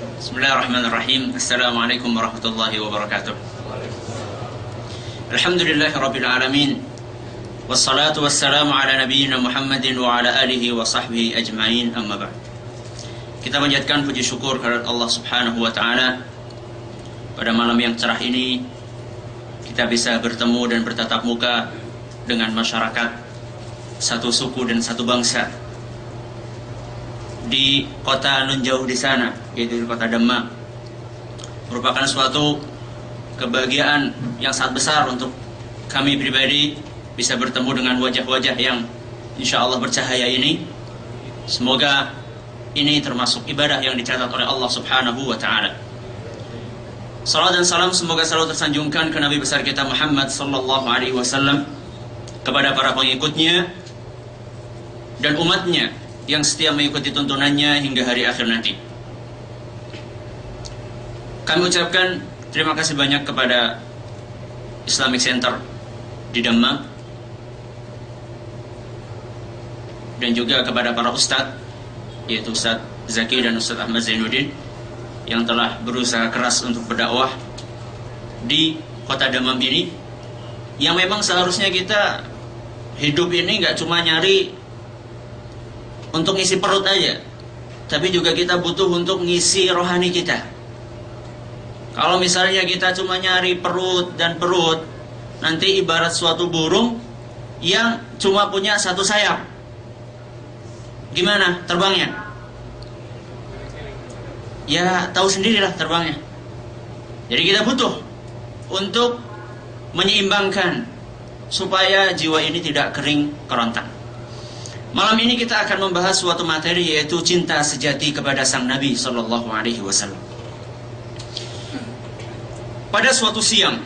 Bismillahirrahmanirrahim. Assalamualaikum warahmatullahi wabarakatuh. Alhamdulillahi rabbil alamin. Wassalatu wassalamu ala nabiyyina Muhammadin wa ala alihi wa sahbihi ajma'in, amma ba'd. Kita panjatkan puji syukur kepada Allah Subhanahu wa taala. Pada malam yang cerah ini kita bisa bertemu dan bertatap muka dengan masyarakat satu suku dan satu bangsa di kota nun jauh di sana, yaitu di kota Demak. Merupakan suatu kebahagiaan yang sangat besar untuk kami pribadi bisa bertemu dengan wajah-wajah yang insya Allah bercahaya ini. Semoga ini termasuk ibadah yang dicatat oleh Allah Subhanahu wa ta'ala. Salam dan salam semoga selalu tersanjungkan ke Nabi besar kita Muhammad sallallahu alaihi wasallam, kepada para pengikutnya dan umatnya yang setia mengikuti tuntunannya hingga hari akhir nanti. Kami ucapkan terima kasih banyak kepada Islamic Center di Demak dan juga kepada para ustadz, yaitu Ustadz Zaki dan Ustadz Ahmad Zainuddin, yang telah berusaha keras untuk berdakwah di kota Demak ini, yang memang seharusnya kita hidup ini nggak cuma nyari untuk ngisi perut aja, tapi juga kita butuh untuk ngisi rohani kita. Kalau misalnya kita cuma nyari perut dan perut, nanti ibarat suatu burung yang cuma punya satu sayap. Gimana terbangnya? Ya tahu sendirilah terbangnya. Jadi kita butuh untuk menyeimbangkan supaya jiwa ini tidak kering kerontang. Malam ini kita akan membahas suatu materi, yaitu cinta sejati kepada sang Nabi Sallallahu Alaihi Wasallam. Pada suatu siang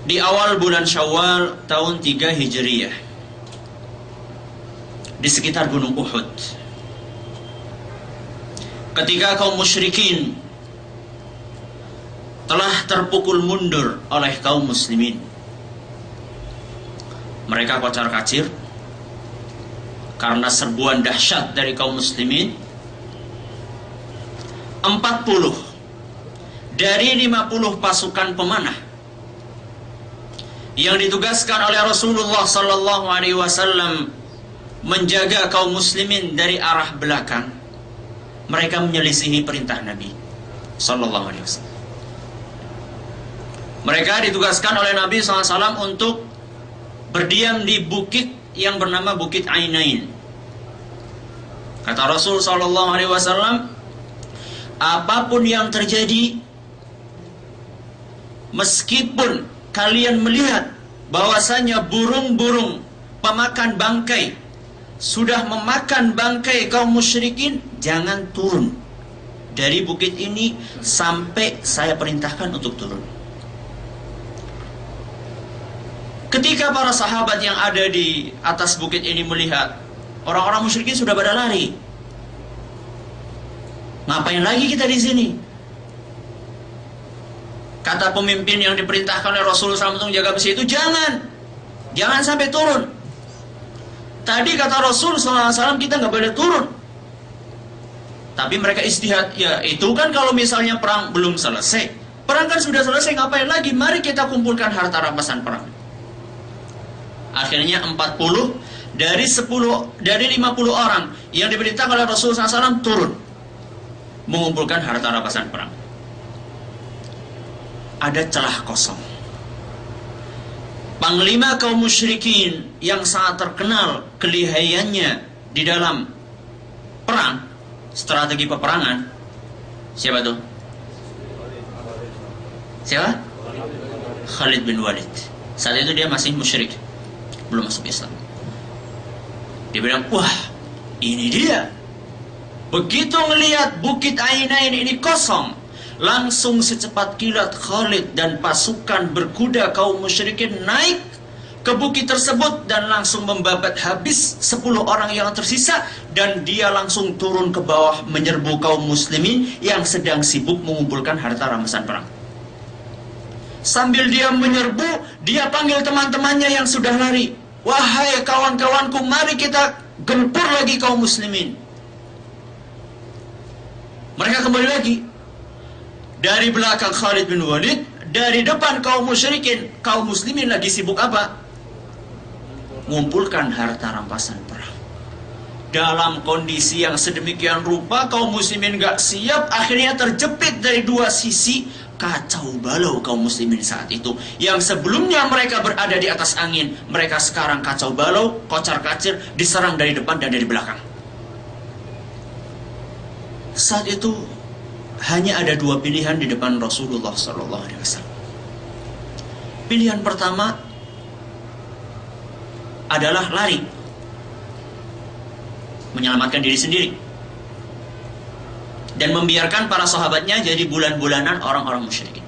di awal bulan Syawal tahun 3 Hijriyah, di sekitar Gunung Uhud, ketika kaum musyrikin telah terpukul mundur oleh kaum muslimin, mereka kocar-kacir karena serbuan dahsyat dari kaum muslimin. 40 dari 50 pasukan pemanah yang ditugaskan oleh Rasulullah sallallahu alaihi wasallam menjaga kaum muslimin dari arah belakang, mereka menyelisihi perintah Nabi sallallahu alaihi wasallam. Mereka ditugaskan oleh Nabi sallallahu alaihi wasallam untuk berdiam di bukit yang bernama Bukit Ainain. Kata Rasul sallallahu alaihi wasallam, apapun yang terjadi, meskipun kalian melihat bahwasanya burung-burung pemakan bangkai sudah memakan bangkai kaum musyrikin, jangan turun dari bukit ini sampai saya perintahkan untuk turun. Ketika para sahabat yang ada di atas bukit ini melihat orang-orang musyrikin sudah pada lari, ngapain lagi kita di sini? Kata pemimpin yang diperintahkan oleh Rasulullah SAW untuk menjaga besi itu, jangan sampai turun. Tadi kata Rasulullah SAW kita nggak boleh turun. Tapi mereka istihad, ya itu kan kalau misalnya perang belum selesai. Perang kan sudah selesai, ngapain lagi? Mari kita kumpulkan harta rampasan perang. Akhirnya 40 dari 50 orang yang diperintahkan oleh Rasulullah SAW turun mengumpulkan harta rampasan perang. Ada celah kosong. Panglima kaum musyrikin yang sangat terkenal kelihayannya di dalam perang, strategi peperangan, siapa tuh? Siapa? Khalid bin Walid. Saat itu dia masih musyrik, belum masuk Islam. Dia bilang, wah ini dia. Begitu ngelihat Bukit Ainain ini kosong, langsung secepat kilat Khalid dan pasukan berkuda kaum musyrikin naik ke bukit tersebut dan langsung membabat habis 10 orang yang tersisa, dan dia langsung turun ke bawah menyerbu kaum muslimin yang sedang sibuk mengumpulkan harta rampasan perang. Sambil dia menyerbu, dia panggil teman-temannya yang sudah lari. Wahai kawan-kawanku, mari kita gempur lagi kaum muslimin. kembali lagi. Dari belakang Khalid bin Walid, dari depan kaum musyrikin, kaum muslimin lagi sibuk apa? Ngumpulkan harta rampasan perang. Dalam kondisi yang sedemikian rupa, kaum muslimin gak siap, akhirnya terjepit dari dua sisi. Kacau balau kaum muslimin saat itu. Yang sebelumnya mereka berada di atas angin, mereka sekarang kacau balau, kocar-kacir, diserang dari depan dan dari belakang. Saat itu hanya ada dua pilihan di depan Rasulullah SAW. Pilihan pertama adalah lari, menyelamatkan diri sendiri, dan membiarkan para sahabatnya jadi bulan-bulanan orang-orang musyrikin.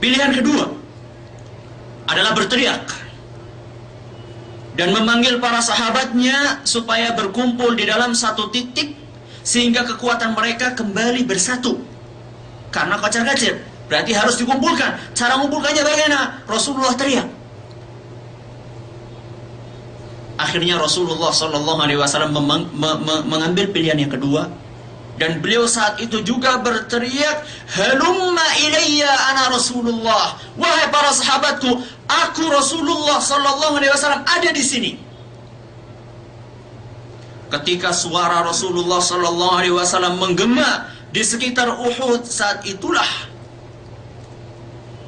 Pilihan kedua adalah berteriak dan memanggil para sahabatnya supaya berkumpul di dalam satu titik, sehingga kekuatan mereka kembali bersatu. Karena kocar-kacir, berarti harus dikumpulkan. Cara mengumpulkannya bagaimana? Rasulullah teriak. Akhirnya Rasulullah SAW mengambil pilihan yang kedua, dan beliau saat itu juga berteriak, "Halumma ilayya ana Rasulullah." Wahai para sahabatku, aku Rasulullah SAW ada di sini. Ketika suara Rasulullah SAW menggema di sekitar Uhud, saat itulah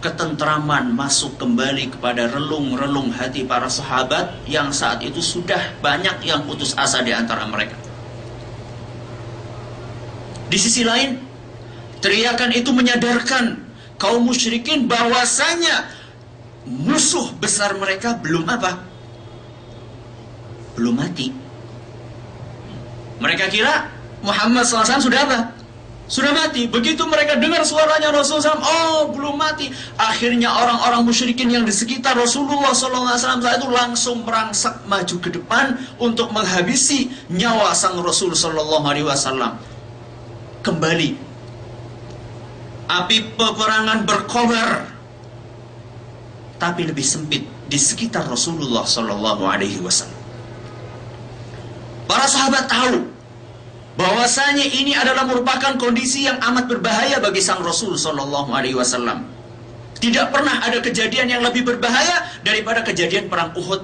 ketentraman masuk kembali kepada relung-relung hati para sahabat yang saat itu sudah banyak yang putus asa di antara mereka. Di sisi lain, teriakan itu menyadarkan kaum musyrikin bahwasanya musuh besar mereka belum apa? Belum mati. Mereka kira Muhammad SAW sudah apa? Sudah mati. Begitu mereka dengar suaranya Rasulullah SAW, oh belum mati. Akhirnya orang-orang musyrikin yang di sekitar Rasulullah SAW saat itu langsung merangsak maju ke depan untuk menghabisi nyawa sang Rasul SAW. Kembali api peperangan berkobar, tapi lebih sempit di sekitar Rasulullah SAW. Para sahabat tahu bahwasanya ini adalah merupakan kondisi yang amat berbahaya bagi sang Rasul SAW. Tidak pernah ada kejadian yang lebih berbahaya daripada kejadian perang Uhud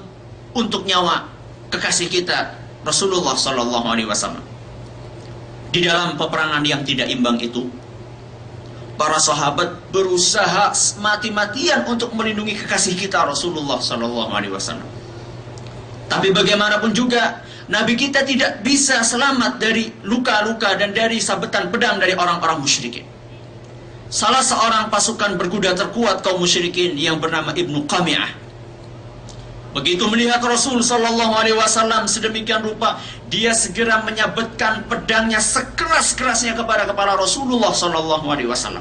untuk nyawa kekasih kita Rasulullah SAW. Di dalam peperangan yang tidak imbang itu, para sahabat berusaha mati-matian untuk melindungi kekasih kita Rasulullah SAW. Tapi bagaimanapun juga, Nabi kita tidak bisa selamat dari luka-luka dan dari sabetan pedang dari orang-orang musyrikin. Salah seorang pasukan berkuda terkuat kaum musyrikin yang bernama Ibnu Qami'ah, begitu melihat Rasul SAW sedemikian rupa, dia segera menyabetkan pedangnya sekeras-kerasnya kepada kepala Rasulullah SAW.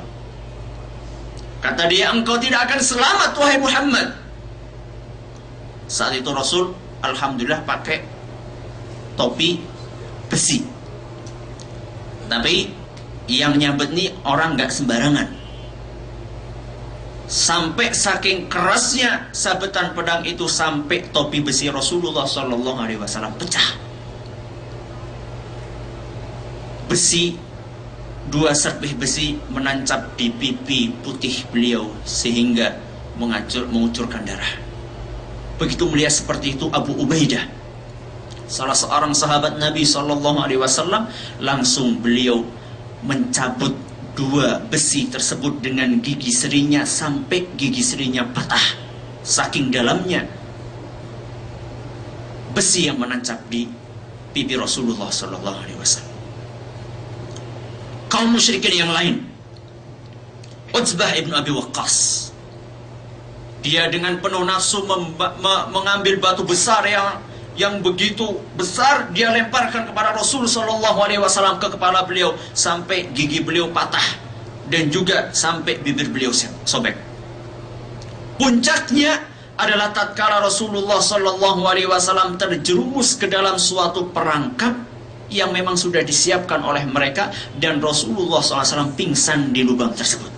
Kata dia, engkau tidak akan selamat wahai Muhammad. Saat itu Rasul alhamdulillah pakai topi besi, tapi yang nyabet nih orang gak sembarangan. Sampai saking kerasnya sabetan pedang itu, sampai topi besi Rasulullah SAW pecah. Besi, dua serpih besi menancap di pipi putih beliau sehingga mengucurkan darah. Begitu melihat seperti itu, Abu Ubaidah, salah seorang sahabat Nabi SAW, langsung beliau mencabut dua besi tersebut dengan gigi serinya sampai gigi serinya patah. Saking dalamnya besi yang menancap di pipi Rasulullah SAW. Kaum musyrikin yang lain, Utsbah ibn Abi Waqqas, dia dengan penuh nafsu mengambil batu besar yang begitu besar, dia lemparkan kepada Rasul SAW ke kepala beliau sampai gigi beliau patah dan juga sampai bibir beliau sobek. Puncaknya adalah tatkala Rasulullah SAW terjerumus ke dalam suatu perangkap yang memang sudah disiapkan oleh mereka, dan Rasulullah SAW pingsan di lubang tersebut.